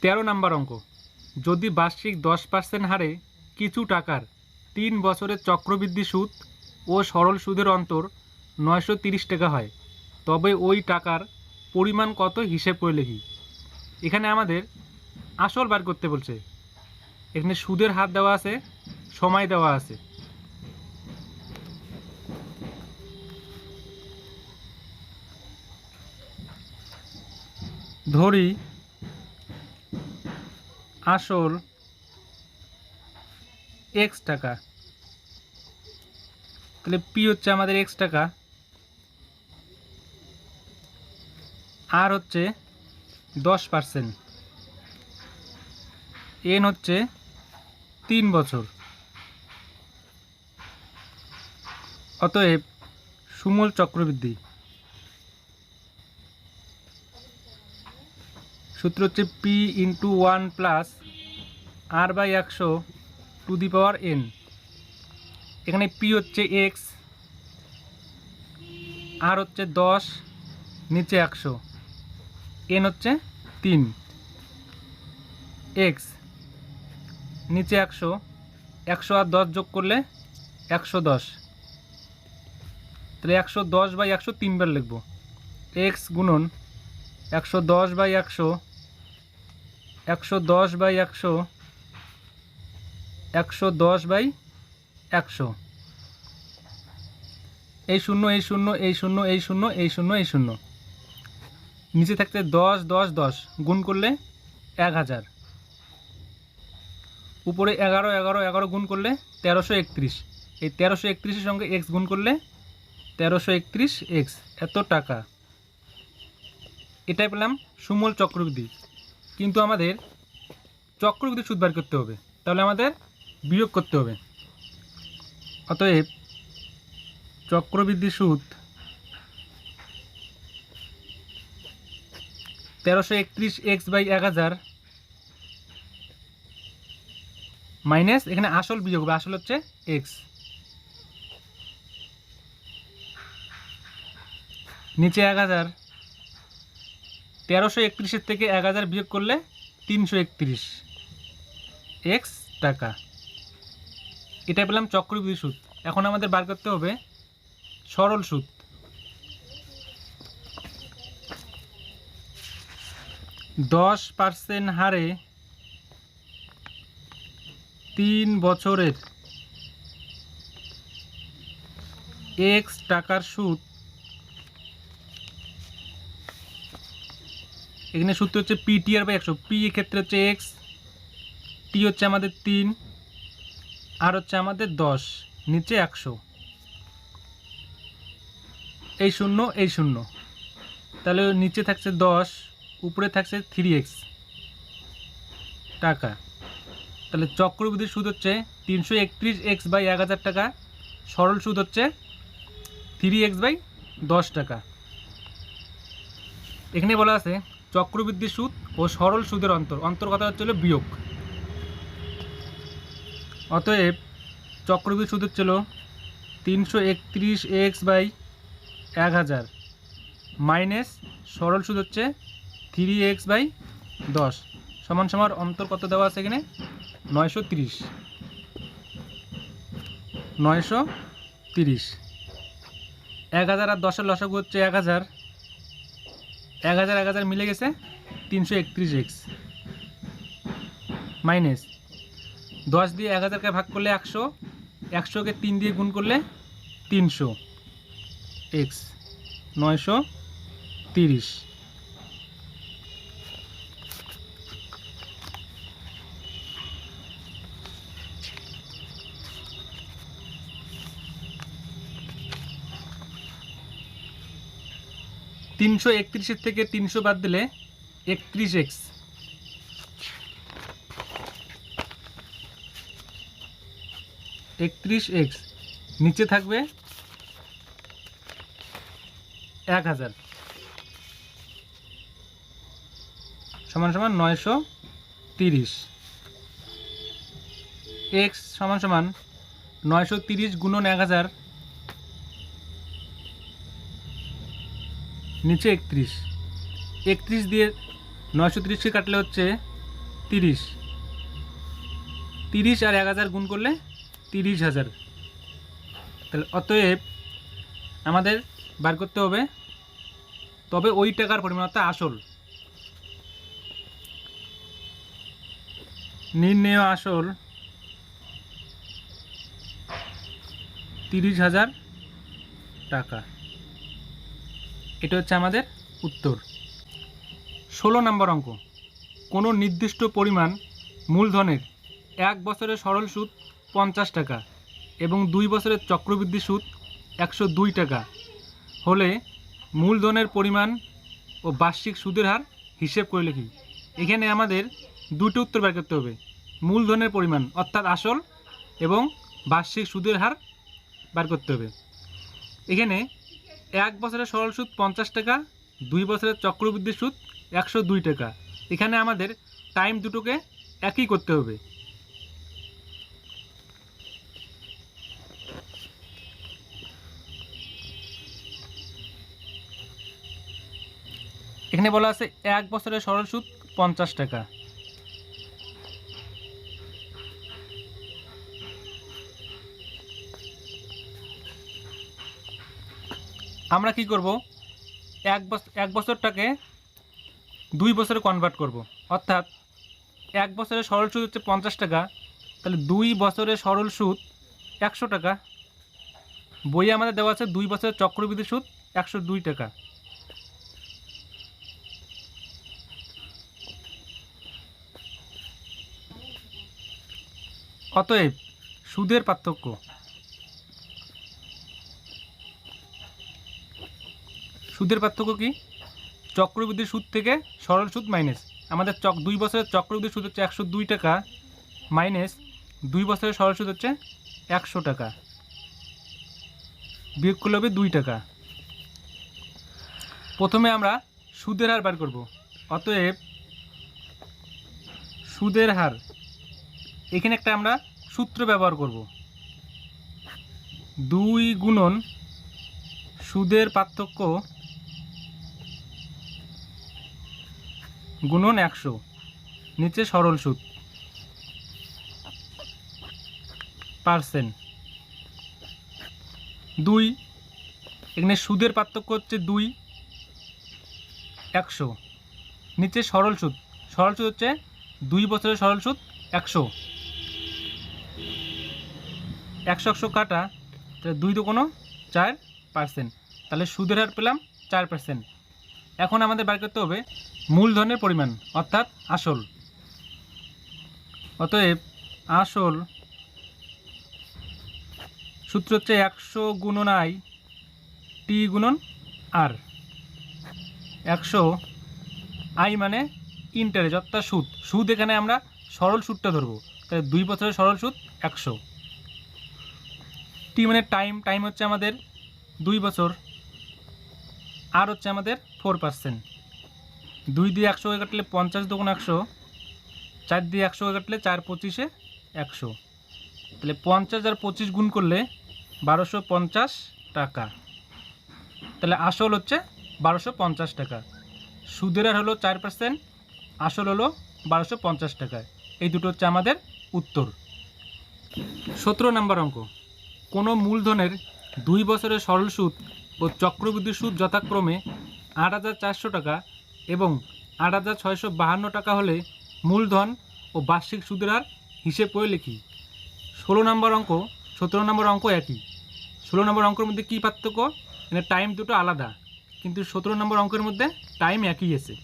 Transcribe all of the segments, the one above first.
13 নম্বর অঙ্ক, যদি বার্ষিক 10% হারে কিছু টাকার 3 বছরের চক্রবৃদ্ধি সুদ ও সরল সুদের অন্তর 930 টাকা হয়, তবে ওই টাকার পরিমাণ কত হিসেব করে লিখি। এখানে আমাদের আসল বার করতে বলছে। এখানে সুদের হার দেওয়া আছে, সময় দেওয়া আছে। ধরি আসল x টাকা, তাহলে পি হচ্ছে আমাদের x টাকা, আর হচ্ছে 10%, এন হচ্ছে 3 বছর। অতএব সুমূল চক্রবৃদ্ধি সূত্র হচ্ছে পি ইন্টু 1 প্লাস r/100^n। এখানে পি হচ্ছে এক্স, আর হচ্ছে 10, নিচে 100, এন হচ্ছে 3, এক্স নিচে 100, 100 আর 10 যোগ করলে 110, তাহলে 110/100 3বার লিখব। এক্স গুণন 110/100, 110/100, 110/100, এই শূন্য এই শূন্য এই শূন্য এই শূন্য এই শূন্য এই শূন্য, নিচে থাকতে 10 10 10 গুণ করলে 1000, উপরে 11 11 11 গুণ করলে 1331, এই 1331-এর সঙ্গে এক্স গুণ করলে 1331 এক্স, এত টাকা। এটাই পেলাম সুমূল চক্রবৃদ্ধি। কিন্তু আমাদের চক্রবৃদ্ধি সুদ বার করতে হবে, তাহলে আমাদের বিয়োগ করতে হবে। অতএব চক্রবৃদ্ধি সুদ 1331x/1000 মাইনাস, এখানে আসল বিয়োগ হবে, আসল হচ্ছে এক্স, নিচে 1000, 1331-এর থেকে 1000 বিয়োগ করলে 331 এক্স টাকা। এটা পেলাম চক্রবৃদ্ধি সুদ। এখন আমাদের বার করতে হবে সরল সুদ। %10 হারে 3 বছরের এক্স টাকার সুদ, এখানে সূত্র হচ্ছে ptr/100, পি এক্ষেত্রে হচ্ছে এক্স, টি হচ্ছে আমাদের 3, আর হচ্ছে আমাদের 10, নিচে 100, এই শূন্য এই শূন্য, তাহলে নিচে থাকছে 10, উপরে থাকছে 3x টাকা। তাহলে চক্রবৃদ্ধি সুদ হচ্ছে 331x/1000 টাকা, সরল সুদ হচ্ছে 3x/10 টাকা। এখানে বলা আছে চক্রবৃদ্ধি সুদ ও সরল সুদের অন্তর কথা হচ্ছিল বিয়োগ। অতএব চক্রবৃদ্ধি সুদ হচ্ছিল 331x/1000 মাইনাস সরল সুদ হচ্ছে 3x/10 সমান সমান অন্তর কত দেওয়া আছে এখানে 930, 930। 1000 আর 10-এর লসাগু হচ্ছে 1000, 1000 1000 মিলে গেছে 331x মাইনাস 10 দিয়ে 1000কে ভাগ করলে 100, 100কে 3 দিয়ে গুণ করলে 300 এক্স, 930। তিনশো 31-এর থেকে 300 বাদ দিলে 31x, 31x, নিচে থাকবে 1000 সমান সমান 930, x সমান সমান 930 গুণন 1000, নিচে 31, 31 দিয়ে 930কে কাটলে হচ্ছে 30, 30 আর 1000 গুণ করলে 30,000। তাহলে অতএব আমাদের বার করতে হবে তবে ওই টাকার পরিমাণ অর্থাৎ আসল। নির্ণেয় আসল 30,000 টাকা। এটা হচ্ছে আমাদের উত্তর। 16 নম্বর অঙ্ক, কোনো নির্দিষ্ট পরিমাণ মূলধনের 1 বছরের সরল সুদ 50 টাকা এবং 2 বছরের চক্রবৃদ্ধি সুদ 102 টাকা হলে মূলধনের পরিমাণ ও বার্ষিক সুদের হার হিসেব করে লিখি। এখানে আমাদের দুটো উত্তর বের করতে হবে, মূলধনের পরিমাণ অর্থাৎ আসল এবং বার্ষিক সুদের হার বার করতে হবে। এখানে 1 বছরের সরল সুদ 50 টাকা, 2 বছরের চক্রবৃদ্ধি সুদ 102 টাকা। এখানে আমাদের টাইম দুটোকে একই করতে হবে। এখানে বলা আছে 1 বছরের সরল সুদ 50 টাকা। আমরা কি করব, 1 বছরটাকে 2 বছরে কনভার্ট করব, অর্থাৎ 1 বছরের সরল সুদ হচ্ছে 50 টাকা, তাহলে 2 বছরের সরল সুদ 100 টাকা। বইয়ে আমাদের দেওয়া আছে 2 বছরের চক্রবৃদ্ধি সুদ 102 টাকা। অতএব সুদের পার্থক্য, সুদের পার্থক্য কি, চক্রবৃদ্ধি সুদ থেকে সরল সুদ মাইনাস, আমাদের 2 বছরের চক্রবৃদ্ধি সুদ হচ্ছে 102 টাকা মাইনাস 2 বছরের সরল সুদ হচ্ছে 100 টাকা, বিয়োগ করলে হবে 2 টাকা। প্রথমে আমরা সুদের হার বার করব। অতএব সুদের হার, এখানে একটা আমরা সূত্র ব্যবহার করব, 2 গুণন সুদের পার্থক্য গুণন 100, নিচে সরল সুদ পার্সেন্ট। 2, এখানে সুদের পার্থক্য হচ্ছে 2, 100, নিচে সরল সুদ, সরল সুদ হচ্ছে 2 বছরের সরল সুদ 100, 100 কাটা, তাহলে 2 তো কোনো 4%, তাহলে সুদের হার পেলাম 4%। এখন আমাদের বার করতে হবে মূলধনের পরিমাণ অর্থাৎ আসল। অতএব আসল সূত্র হচ্ছে 100 গুণন I টি গুণন আর। 100 I মানে ইন্টারেস্ট অর্থাৎ সুদ, সুদ এখানে আমরা সরল সুদটা ধরবো, তাহলে 2 বছরের সরল সুদ 100। টি মানে টাইম, টাইম হচ্ছে আমাদের 2 বছর, আর হচ্ছে আমাদের 4%। 2 দিয়ে 100 কাটলে 50 দুগুণ 100, 4 দিয়ে 100 কাটলে 4 25 100, তাহলে 50 আর 25 গুণ করলে 1250 টাকা। তাহলে আসল হচ্ছে 1250 টাকা, সুদের হার হলো 4%, আসল হলো 1250 টাকা। এই দুটো হচ্ছে আমাদের উত্তর। 17 নম্বর অঙ্ক, কোনো মূলধনের 2 বছরের সরল সুদ ও চক্রবৃদ্ধি সুদ যথাক্রমে 8,400 টাকা এবং 8,652 টাকা হলে মূলধন ও বার্ষিক সুদের হার হিসেব করে লিখি। 16 নম্বর অঙ্ক 17 নম্বর অঙ্ক একই। 16 নম্বর অঙ্কের মধ্যে কী পার্থক্য, মানে টাইম দুটো আলাদা, কিন্তু 17 নম্বর অঙ্কের মধ্যে টাইম একই আছে।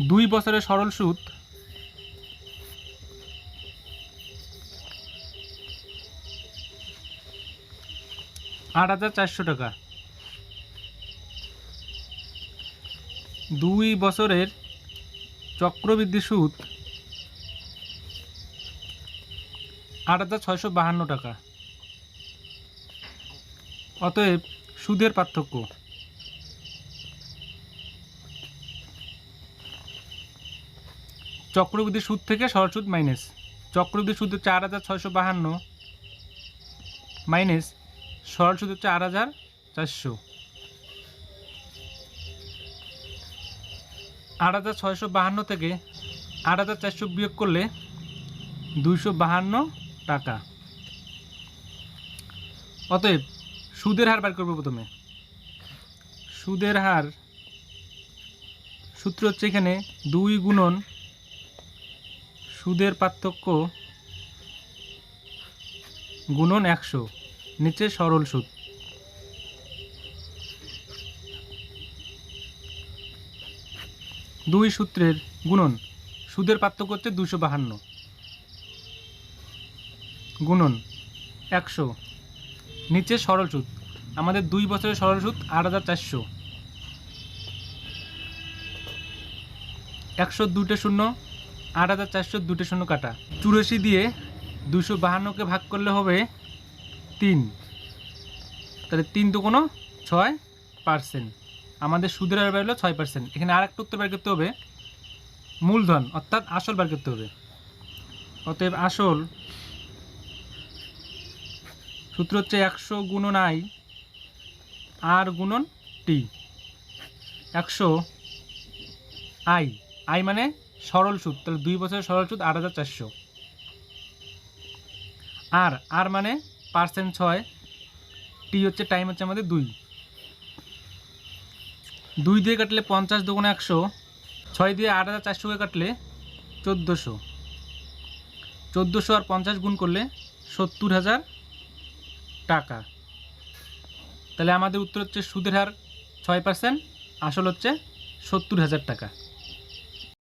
দুই বছরের সরল সুদ 8,400 টাকা, 2 বছরের চক্রবৃদ্ধি সুদ 8,652 টাকা। অতএব সুদের পার্থক্য, চক্রবৃদ্ধি সুদ থেকে সরল সুদ মাইনাস, চক্রবৃদ্ধি সুদ হচ্ছে 8,652 মাইনাস সরল সুদ হচ্ছে 8,400। 8,652 থেকে 8,400 বিয়োগ করলে 252 টাকা। অতএব সুদের হার বার করবো। প্রথমে সুদের হার সূত্র হচ্ছে এখানে 2 গুণন সুদের পার্থক্য গুণন 100, নিচে সরল সুদ। দুই সূত্রের গুণন, সুদের পার্থক্য হচ্ছে 252 গুণন 100, নিচে সরল সুদ। আমাদের 2 বছরের সরল সুদ 8,400। 100 দুটো শূন্য, 8,400 দুটো শূন্য কাটা। 84 দিয়ে 252কে ভাগ করলে হবে 3, তাহলে 3 দুগুণ 6%। আমাদের সুদের হার বের হলো 6%। এখানে আর একটা উত্তর বের করতে হবে, মূলধন অর্থাৎ আসল বের করতে হবে। অতএব আসল সূত্র হচ্ছে 100 গুণন আই আর গুণন টি। 100 আই, আই মানে সরল সুদ, তাহলে 2 বছরের সরল সুদ 8,400। আর মানে পার্সেন্ট 6, টি হচ্ছে টাইম হচ্ছে আমাদের 2। 2 দিয়ে কাটলে 50 দুগুণ 100, 6 দিয়ে 8,400কে কাটলে 1400। 1400 আর 50 গুণ করলে 70,000 টাকা। তাহলে আমাদের উত্তর হচ্ছে সুদের হার 6%, আসল হচ্ছে 70,000 টাকা।